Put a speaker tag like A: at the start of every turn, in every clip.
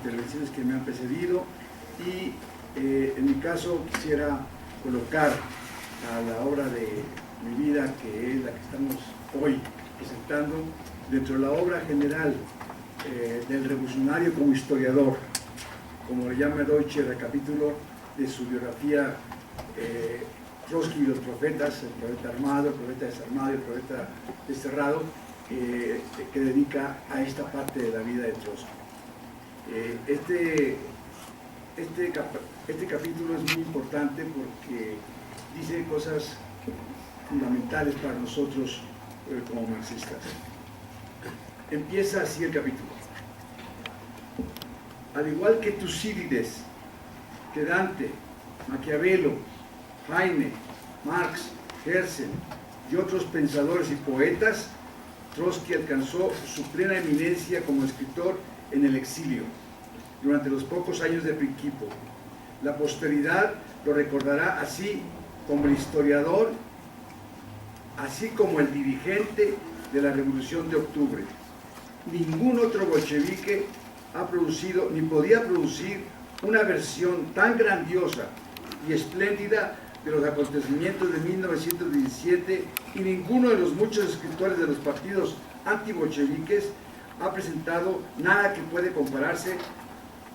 A: intervenciones que me han precedido y en mi caso quisiera colocar a la obra de mi vida, que es la que estamos hoy presentando, dentro de la obra general del revolucionario como historiador, como le llama Deutscher al capítulo de su biografía Trotsky y los profetas, el profeta armado, el profeta desarmado y el profeta desterrado, que dedica a esta parte de la vida de Trotsky. Este capítulo es muy importante porque dice cosas fundamentales para nosotros como marxistas. Empieza así el capítulo. Al igual que Tucídides, que Dante, Maquiavelo, Heine, Marx, Herzen y otros pensadores y poetas, Trotsky alcanzó su plena eminencia como escritor en el exilio, durante los pocos años de Principio. La posteridad lo recordará así como el historiador, así como el dirigente de la Revolución de Octubre. Ningún otro bolchevique ha producido, ni podía producir, una versión tan grandiosa y espléndida de los acontecimientos de 1917, y ninguno de los muchos escritores de los partidos antibolcheviques ha presentado nada que puede compararse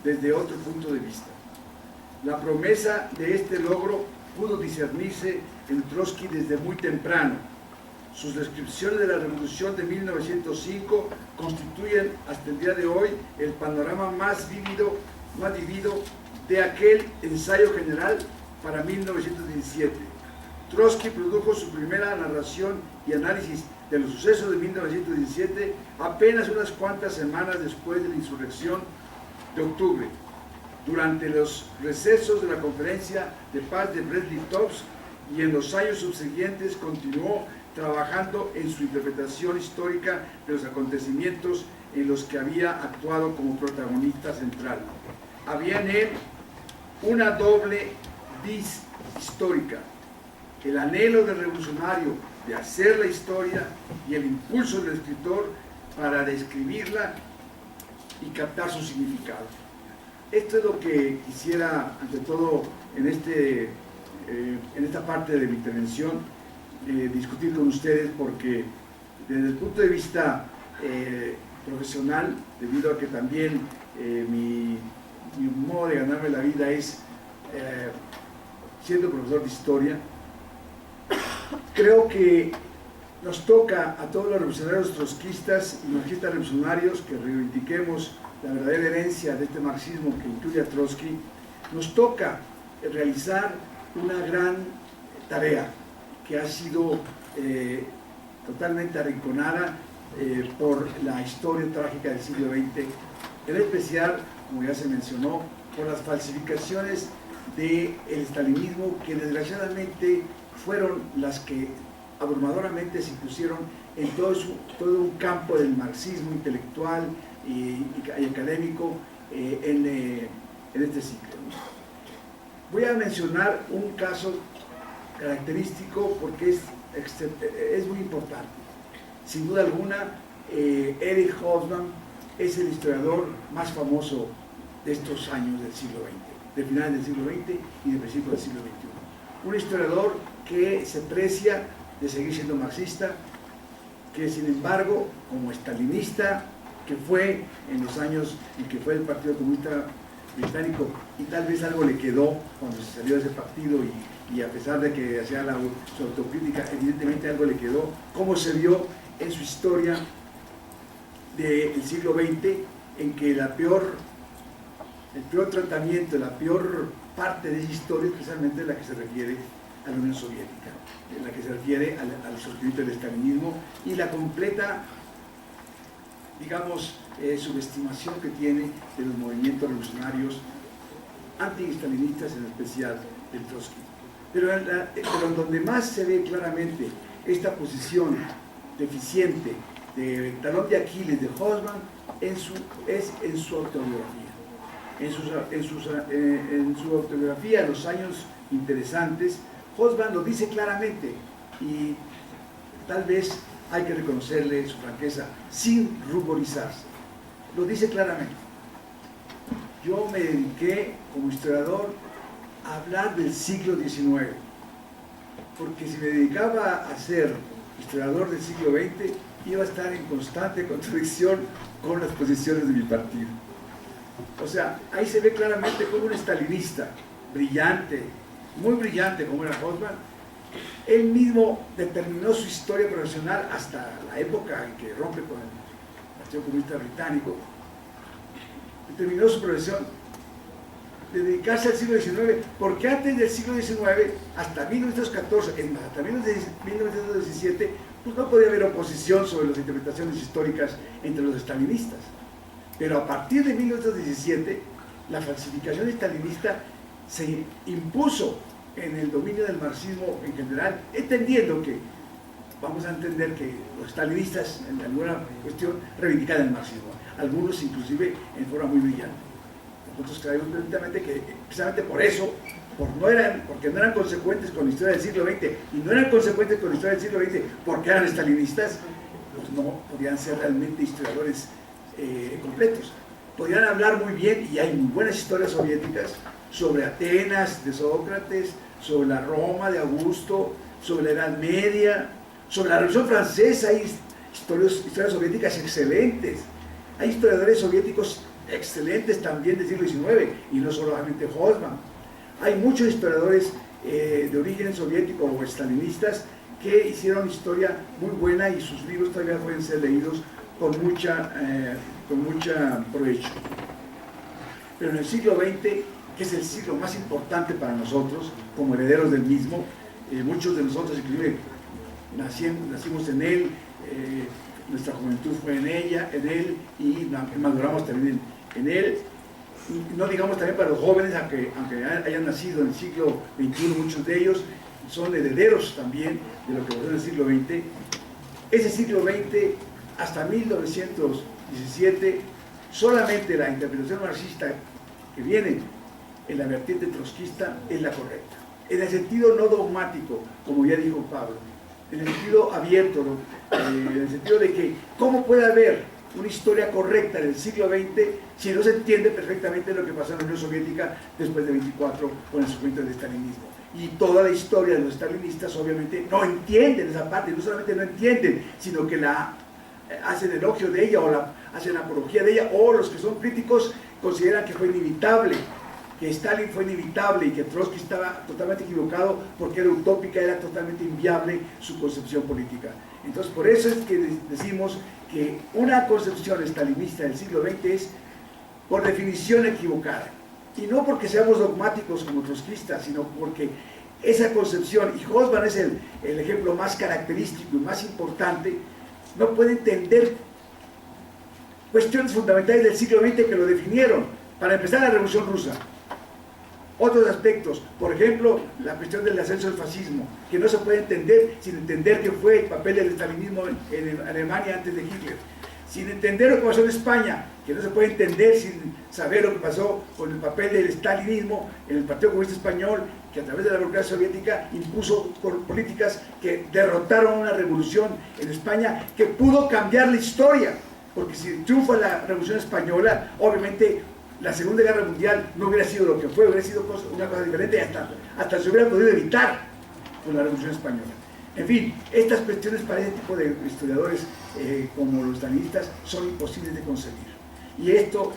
A: desde otro punto de vista. La promesa de este logro pudo discernirse en Trotsky desde muy temprano. Sus descripciones de la Revolución de 1905 constituyen hasta el día de hoy el panorama más vivido de aquel ensayo general para 1917. Trotsky produjo su primera narración y análisis de los sucesos de 1917 apenas unas cuantas semanas después de la insurrección de octubre. Durante los recesos de la conferencia de paz de Brest-Litovsk y en los años subsiguientes continuó trabajando en su interpretación histórica de los acontecimientos en los que había actuado como protagonista central. Había en él una doble vis histórica: el anhelo del revolucionario de hacer la historia y el impulso del escritor para describirla y captar su significado. Esto es lo que quisiera, ante todo, en esta parte de mi intervención, discutir con ustedes, porque desde el punto de vista profesional, debido a que también mi modo de ganarme la vida es siendo profesor de historia, creo que nos toca a todos los revolucionarios trotskistas y marxistas revolucionarios que reivindiquemos la verdadera herencia de este marxismo que incluye a Trotsky. Nos toca realizar una gran tarea que ha sido totalmente arrinconada por la historia trágica del siglo XX, en especial, como ya se mencionó, por las falsificaciones del estalinismo, que desgraciadamente fueron las que abrumadoramente se impusieron en todo un campo del marxismo intelectual y académico en este ciclo. Voy a mencionar un caso característico porque es muy importante. Sin duda alguna, Erich Hobsbawm es el historiador más famoso de estos años del siglo XX, de finales del siglo XX y de principios del siglo XXI. Un historiador que se precia de seguir siendo marxista, que sin embargo, como estalinista, que fue en los años en que fue el Partido Comunista Británico, y tal vez algo le quedó cuando se salió de ese partido, y a pesar de que hacía su autocrítica, evidentemente algo le quedó, como se vio en su historia del siglo XX, en que el peor tratamiento, la peor parte de esa historia es precisamente la que se refiere a la Unión Soviética, en la que se refiere al surgimiento del estalinismo y la completa, digamos, subestimación que tiene de los movimientos revolucionarios anti-estalinistas, en especial del Trotsky. Pero en donde más se ve claramente esta posición deficiente de talón de Aquiles de Hobsbawm es en su autobiografía. En su autobiografía, Los años interesantes, Hobsbawm lo dice claramente, y tal vez hay que reconocerle su franqueza sin ruborizarse. Lo dice claramente. yo me dediqué como historiador a hablar del siglo XIX, porque si me dedicaba a ser historiador del siglo XX, iba a estar en constante contradicción con las posiciones de mi partido. O sea, ahí se ve claramente como un stalinista brillante, muy brillante como era Hobsbawm, él mismo determinó su historia profesional hasta la época en que rompe con el Partido Comunista Británico, determinó su profesión de dedicarse al siglo XIX, porque antes del siglo XIX, hasta 1914, es más, hasta 1917, pues no podía haber oposición sobre las interpretaciones históricas entre los estalinistas. Pero a partir de 1917, la falsificación estalinista se impuso en el dominio del marxismo en general, entendiendo que, vamos a entender que los estalinistas en alguna cuestión reivindican el marxismo, algunos inclusive en forma muy brillante. Nosotros creemos precisamente que precisamente por eso, porque no eran consecuentes con la historia del siglo XX, y no eran consecuentes con la historia del siglo XX porque eran estalinistas, pues no podían ser realmente historiadores completos. Podían hablar muy bien, y hay muy buenas historias soviéticas, sobre Atenas de Sócrates, sobre la Roma de Augusto, sobre la Edad Media, sobre la Revolución Francesa. Hay historias soviéticas excelentes, hay historiadores soviéticos excelentes también del siglo XIX, y no solamente Hobsbawm. Hay muchos historiadores de origen soviético o estalinistas que hicieron historia muy buena, y sus libros todavía pueden ser leídos con mucha provecho. Pero en el siglo XX, que es el siglo más importante para nosotros, como herederos del mismo, muchos de nosotros inclusive nacimos en él, nuestra juventud fue en él, y maduramos también en él, y no digamos también para los jóvenes, aunque hayan nacido en el siglo XXI, muchos de ellos son herederos también de lo que pasó en el siglo XX. Ese siglo XX, hasta 1917, solamente la interpretación marxista que viene en la vertiente trotskista es la correcta, en el sentido no dogmático, como ya dijo Pablo, en el sentido abierto, en el sentido de que cómo puede haber una historia correcta del siglo XX si no se entiende perfectamente lo que pasó en la Unión Soviética después de 24 con el surgimiento del estalinismo. Y toda la historia de los estalinistas obviamente no entienden esa parte, no solamente no entienden, sino que la hacen elogio de ella, o la hacen apología de ella, o los que son críticos consideran que fue inevitable, que Stalin fue inevitable, y que Trotsky estaba totalmente equivocado porque era utópica, era totalmente inviable su concepción política. Entonces, por eso es que decimos que una concepción stalinista del siglo XX es, por definición, equivocada. Y no porque seamos dogmáticos como trotskistas, sino porque esa concepción, y Hobsbawm es el ejemplo más característico y más importante, no puede entender cuestiones fundamentales del siglo XX que lo definieron. Para empezar, la Revolución Rusa. Otros aspectos, por ejemplo, la cuestión del ascenso del fascismo, que no se puede entender sin entender qué fue el papel del estalinismo en Alemania antes de Hitler, sin entender lo que pasó en España, que no se puede entender sin saber lo que pasó con el papel del estalinismo en el Partido Comunista Español, que a través de la burocracia soviética impuso políticas que derrotaron una revolución en España que pudo cambiar la historia, porque si triunfa la Revolución Española, obviamente la Segunda Guerra Mundial no hubiera sido lo que fue, hubiera sido una cosa diferente, hasta se hubiera podido evitar con la Revolución Española. En fin, estas cuestiones para este tipo de historiadores como los estalinistas son imposibles de concebir. Y esto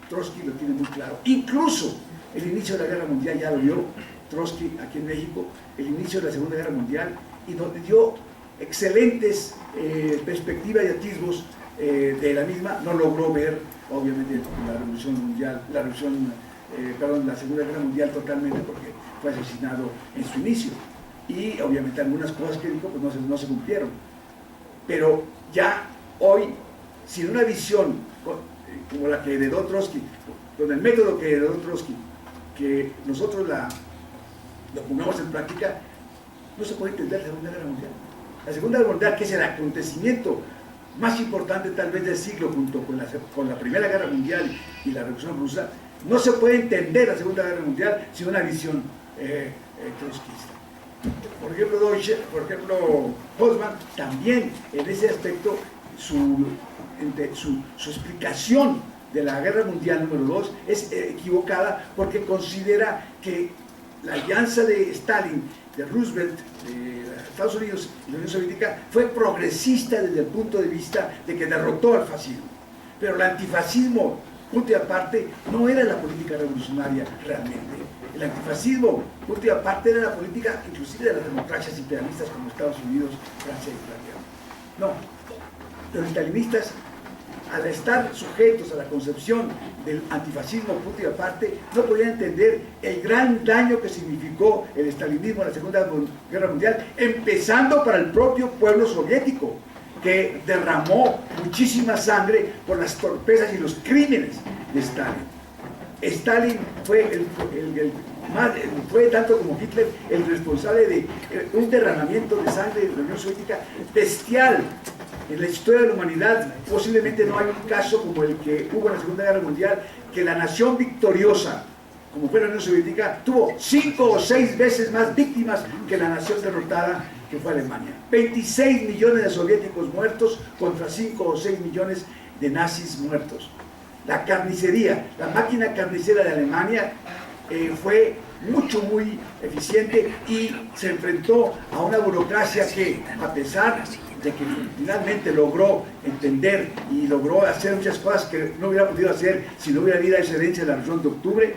A: Trotsky lo tiene muy claro. Incluso el inicio de la Guerra Mundial ya lo vio Trotsky aquí en México, el inicio de la Segunda Guerra Mundial, y donde dio excelentes perspectivas y atisbos de la misma. No logró ver, obviamente, la Revolución Mundial, la Segunda Guerra Mundial totalmente, porque fue asesinado en su inicio. Y obviamente algunas cosas que dijo pues no se cumplieron. Pero ya hoy, sin una visión como la que heredó Trotsky, con el método que heredó Trotsky, que nosotros lo pongamos en práctica, no se puede entender la Segunda Guerra Mundial. La Segunda Guerra Mundial, que es el acontecimiento más importante tal vez del siglo, junto con la Primera Guerra Mundial y la Revolución Rusa, no se puede entender la Segunda Guerra Mundial sin una visión trotskista. Por ejemplo, Hobsbawm también en ese aspecto, su explicación de la Guerra Mundial número 2 es equivocada, porque considera que la alianza de Stalin, de Roosevelt, de Estados Unidos y la Unión Soviética fue progresista desde el punto de vista de que derrotó al fascismo. Pero el antifascismo, punto y aparte, no era la política revolucionaria realmente. El antifascismo, punto y aparte, era la política inclusive de las democracias imperialistas como Estados Unidos, Francia y Inglaterra. No, los stalinistas, al estar sujetos a la concepción del antifascismo, punto y aparte, no podían entender el gran daño que significó el stalinismo en la Segunda Guerra Mundial, empezando para el propio pueblo soviético, que derramó muchísima sangre por las torpezas y los crímenes de Stalin. Stalin fue tanto como Hitler el responsable de un derramamiento de sangre de la Unión Soviética bestial. En la historia de la humanidad posiblemente no hay un caso como el que hubo en la Segunda Guerra Mundial, que la nación victoriosa, como fue la Unión Soviética, tuvo 5 o 6 veces más víctimas que la nación derrotada, que fue Alemania. 26 millones de soviéticos muertos contra 5 o 6 millones de nazis muertos. La carnicería, la máquina carnicera de Alemania fue muy eficiente y se enfrentó a una burocracia que, a pesar de que finalmente logró entender y logró hacer muchas cosas que no hubiera podido hacer si no hubiera habido esa herencia de la Revolución de Octubre,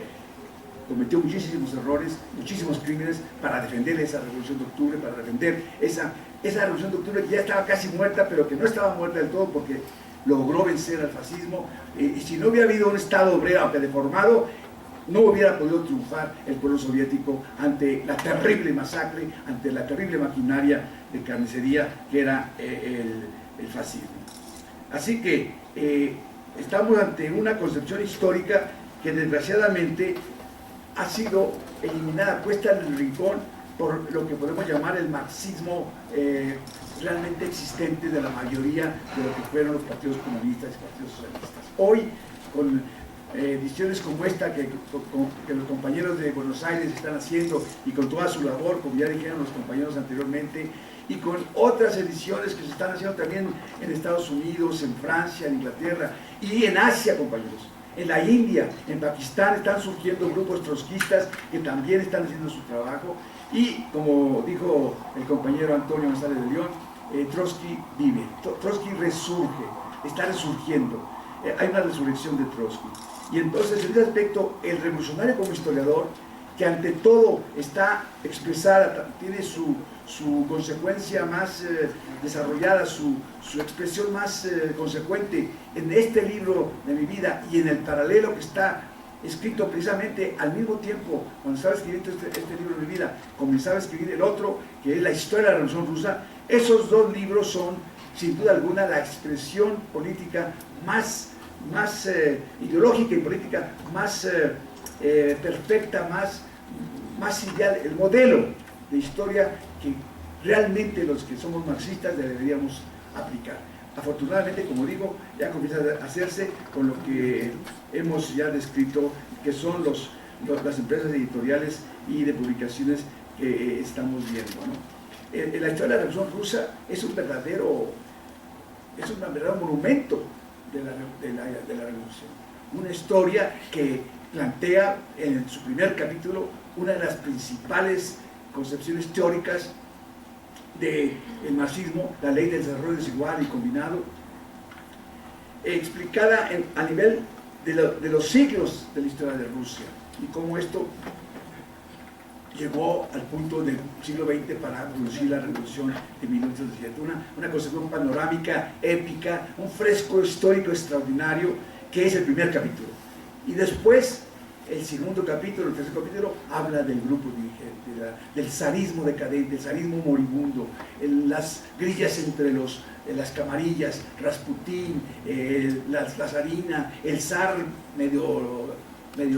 A: cometió muchísimos errores, muchísimos crímenes para defender esa Revolución de Octubre, para defender esa Revolución de Octubre que ya estaba casi muerta, pero que no estaba muerta del todo porque logró vencer al fascismo. Y si no hubiera habido un Estado obrero, aunque deformado, no hubiera podido triunfar el pueblo soviético ante la terrible masacre, ante la terrible maquinaria de carnicería que era el fascismo. Así que estamos ante una concepción histórica que desgraciadamente ha sido eliminada, puesta en el rincón por lo que podemos llamar el marxismo realmente existente de la mayoría de lo que fueron los partidos comunistas y partidos socialistas. Hoy, con ediciones como esta que los compañeros de Buenos Aires están haciendo, y con toda su labor, como ya dijeron los compañeros anteriormente, y con otras ediciones que se están haciendo también en Estados Unidos, en Francia, en Inglaterra y en Asia, compañeros. En la India, en Pakistán están surgiendo grupos trotskistas que también están haciendo su trabajo, y como dijo el compañero Antonio González de León, Trotsky vive, Trotsky resurge, está resurgiendo, hay una resurrección de Trotsky. Y entonces, en ese aspecto, el revolucionario como historiador, que ante todo está expresada, tiene su consecuencia más desarrollada, su expresión más consecuente en este libro de mi vida y en el paralelo que está escrito precisamente al mismo tiempo, cuando estaba escribiendo este libro de mi vida, comenzaba a escribir el otro, que es la historia de la Revolución Rusa. Esos dos libros son, sin duda alguna, la expresión política más ideológica y política más perfecta, más ideal, el modelo de historia que realmente los que somos marxistas deberíamos aplicar. Afortunadamente, como digo, ya comienza a hacerse con lo que hemos ya descrito, que son las empresas editoriales y de publicaciones que estamos viendo, ¿no? La historia de la Revolución Rusa es un verdadero monumento de la revolución. Una historia que plantea en su primer capítulo una de las principales concepciones teóricas del marxismo, la ley del desarrollo desigual y combinado, explicada a nivel de los siglos de la historia de Rusia, y cómo esto llegó al punto del siglo XX para producir la revolución de 1917. Una concepción panorámica, épica, un fresco histórico extraordinario, que es el primer capítulo. Y después, el segundo capítulo, el tercer capítulo, habla del grupo dirigente, del zarismo decadente, el zarismo moribundo, las grillas entre las camarillas, Rasputín, la zarina, el zar medio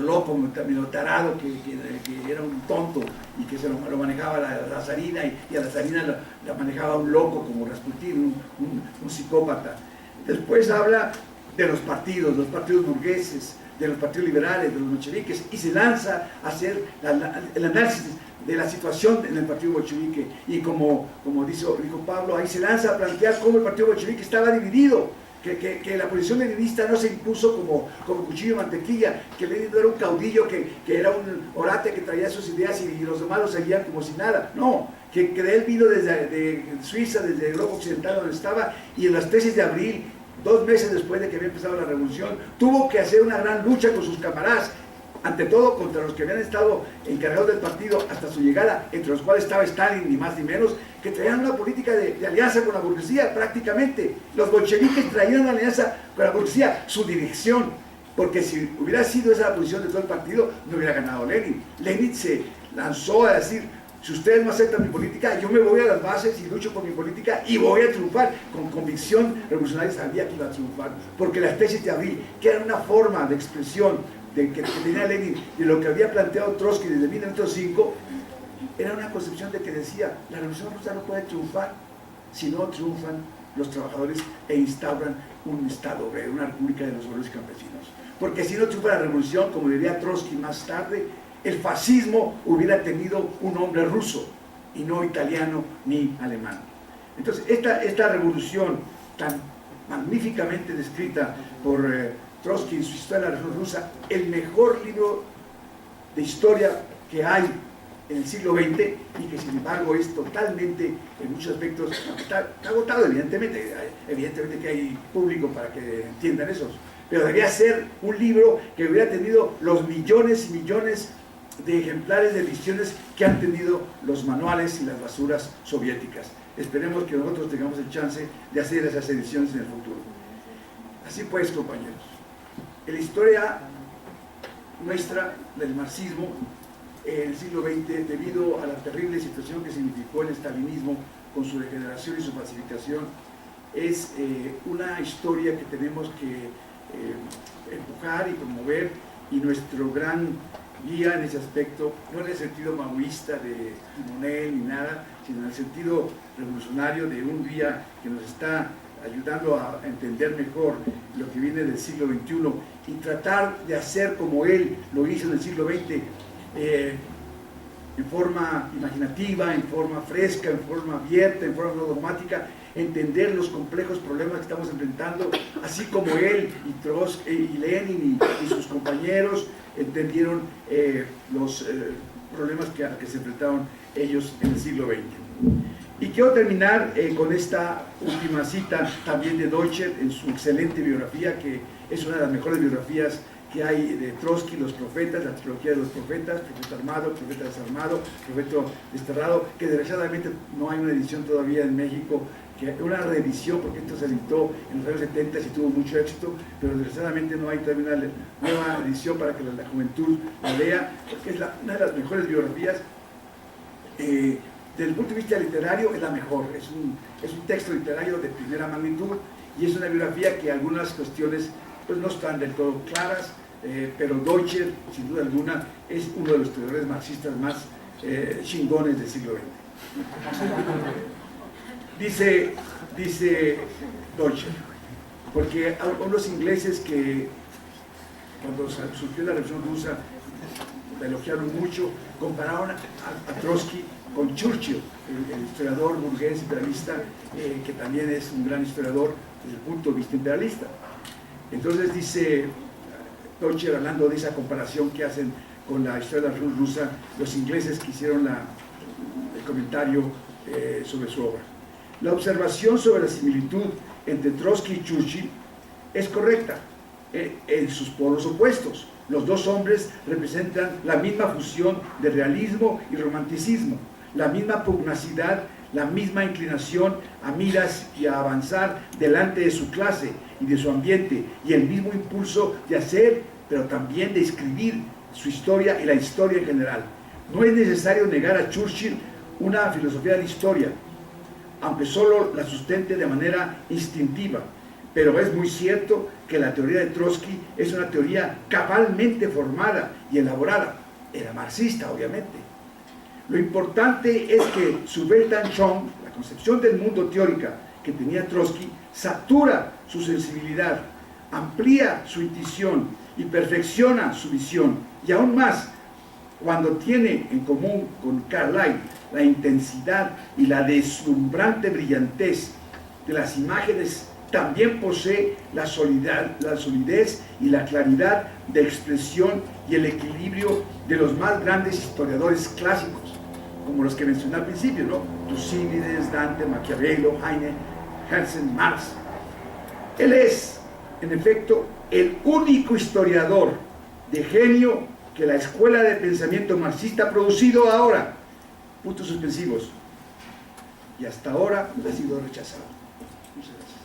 A: loco, medio tarado, que era un tonto y que se lo manejaba la zarina, y a la zarina la manejaba un loco como Rasputín, un psicópata. Después habla de los partidos burgueses, de los partidos liberales, de los bolcheviques, y se lanza a hacer el análisis de la situación en el partido bolchevique, y como dijo Pablo, ahí se lanza a plantear cómo el partido bolchevique estaba dividido, que la posición leninista no se impuso como cuchillo de mantequilla, que Lenin no era un caudillo, que era un orate que traía sus ideas y los demás lo seguían como si nada. No, que de él vino desde Suiza, desde Europa Occidental donde estaba, y en las tesis de abril, 2 meses después de que había empezado la revolución, tuvo que hacer una gran lucha con sus camaradas, ante todo contra los que habían estado encargados del partido hasta su llegada, entre los cuales estaba Stalin, ni más ni menos, que traían una política de alianza con la burguesía prácticamente. Los bolcheviques traían una alianza con la burguesía, su dirección, porque si hubiera sido esa la posición de todo el partido, no hubiera ganado Lenin. Lenin se lanzó a decir: si ustedes no aceptan mi política, yo me voy a las bases y lucho por mi política y voy a triunfar. Con convicción revolucionaria sabía que iba a triunfar, porque las tesis de abril, que eran una forma de expresión que tenía Lenin, de lo que había planteado Trotsky desde 1905, era una concepción de que decía: la revolución rusa no puede triunfar si no triunfan los trabajadores e instauran un Estado obrero, una república de los obreros y campesinos. Porque si no triunfa la revolución, como diría Trotsky más tarde, el fascismo hubiera tenido un nombre ruso y no italiano ni alemán. Entonces, esta revolución tan magníficamente descrita por Trotsky en su Historia de la Revolución Rusa, el mejor libro de historia que hay en el siglo XX, y que sin embargo es totalmente, en muchos aspectos, está agotado, evidentemente que hay público para que entiendan eso, pero debería ser un libro que hubiera tenido los millones y millones de ejemplares de ediciones que han tenido los manuales y las basuras soviéticas. Esperemos que nosotros tengamos el chance de hacer esas ediciones en el futuro. Así pues, compañeros, en la historia nuestra del marxismo en el siglo XX, debido a la terrible situación que significó el estalinismo con su degeneración y su pacificación, es una historia que tenemos que empujar y promover, y nuestro gran guía en ese aspecto, no en el sentido maoísta de Timonel ni nada, sino en el sentido revolucionario de un guía que nos está ayudando a entender mejor lo que viene del siglo XXI y tratar de hacer como él lo hizo en el siglo XX, en forma imaginativa, en forma fresca, en forma abierta, en forma no dogmática, entender los complejos problemas que estamos enfrentando, así como él y Trotsky y Lenin y sus compañeros entendieron los problemas a que se enfrentaron ellos en el siglo XX. Y quiero terminar con esta última cita también de Deutscher en su excelente biografía, que es una de las mejores biografías que hay de Trotsky, Los Profetas, la trilogía de los profetas, Profeta Armado, Profeta Desarmado, Profeta Desterrado, que desgraciadamente no hay una edición todavía en México, una reedición, porque esto se editó en los años 70 y tuvo mucho éxito, pero desgraciadamente no hay todavía una nueva edición para que la juventud la lea, porque es una de las mejores biografías. Desde el punto de vista literario es la mejor, es un texto literario de primera magnitud, y es una biografía que algunas cuestiones pues no están del todo claras, pero Deutscher, sin duda alguna, es uno de los historiadores marxistas más chingones del siglo XX. Dice Deutscher, porque unos ingleses que cuando surgió la Revolución Rusa la elogiaron mucho, compararon a Trotsky con Churchill, el historiador burgués imperialista, que también es un gran historiador desde el punto de vista imperialista. Entonces dice Deutscher, hablando de esa comparación que hacen con la historia de la Revolución Rusa, los ingleses que hicieron el comentario sobre su obra. La observación sobre la similitud entre Trotsky y Churchill es correcta en sus polos opuestos. Los dos hombres representan la misma fusión de realismo y romanticismo, la misma pugnacidad, la misma inclinación a miras y a avanzar delante de su clase y de su ambiente, y el mismo impulso de hacer, pero también de escribir su historia y la historia en general. No es necesario negar a Churchill una filosofía de la historia, aunque solo la sustente de manera instintiva, pero es muy cierto que la teoría de Trotsky es una teoría cabalmente formada y elaborada. Era marxista, obviamente. Lo importante es que su Weltanschauung, la concepción del mundo teórica que tenía Trotsky, satura su sensibilidad, amplía su intuición y perfecciona su visión, y aún más cuando tiene en común con Carlyle la intensidad y la deslumbrante brillantez de las imágenes también posee la solidez y la claridad de expresión y el equilibrio de los más grandes historiadores clásicos, como los que mencioné al principio, ¿no? Tucídides, Dante, Maquiavelo, Heine, Herzen, Marx. Él es, en efecto, el único historiador de genio que la escuela de pensamiento marxista ha producido ahora, puntos suspensivos, y hasta ahora ha sido rechazado. Muchas gracias.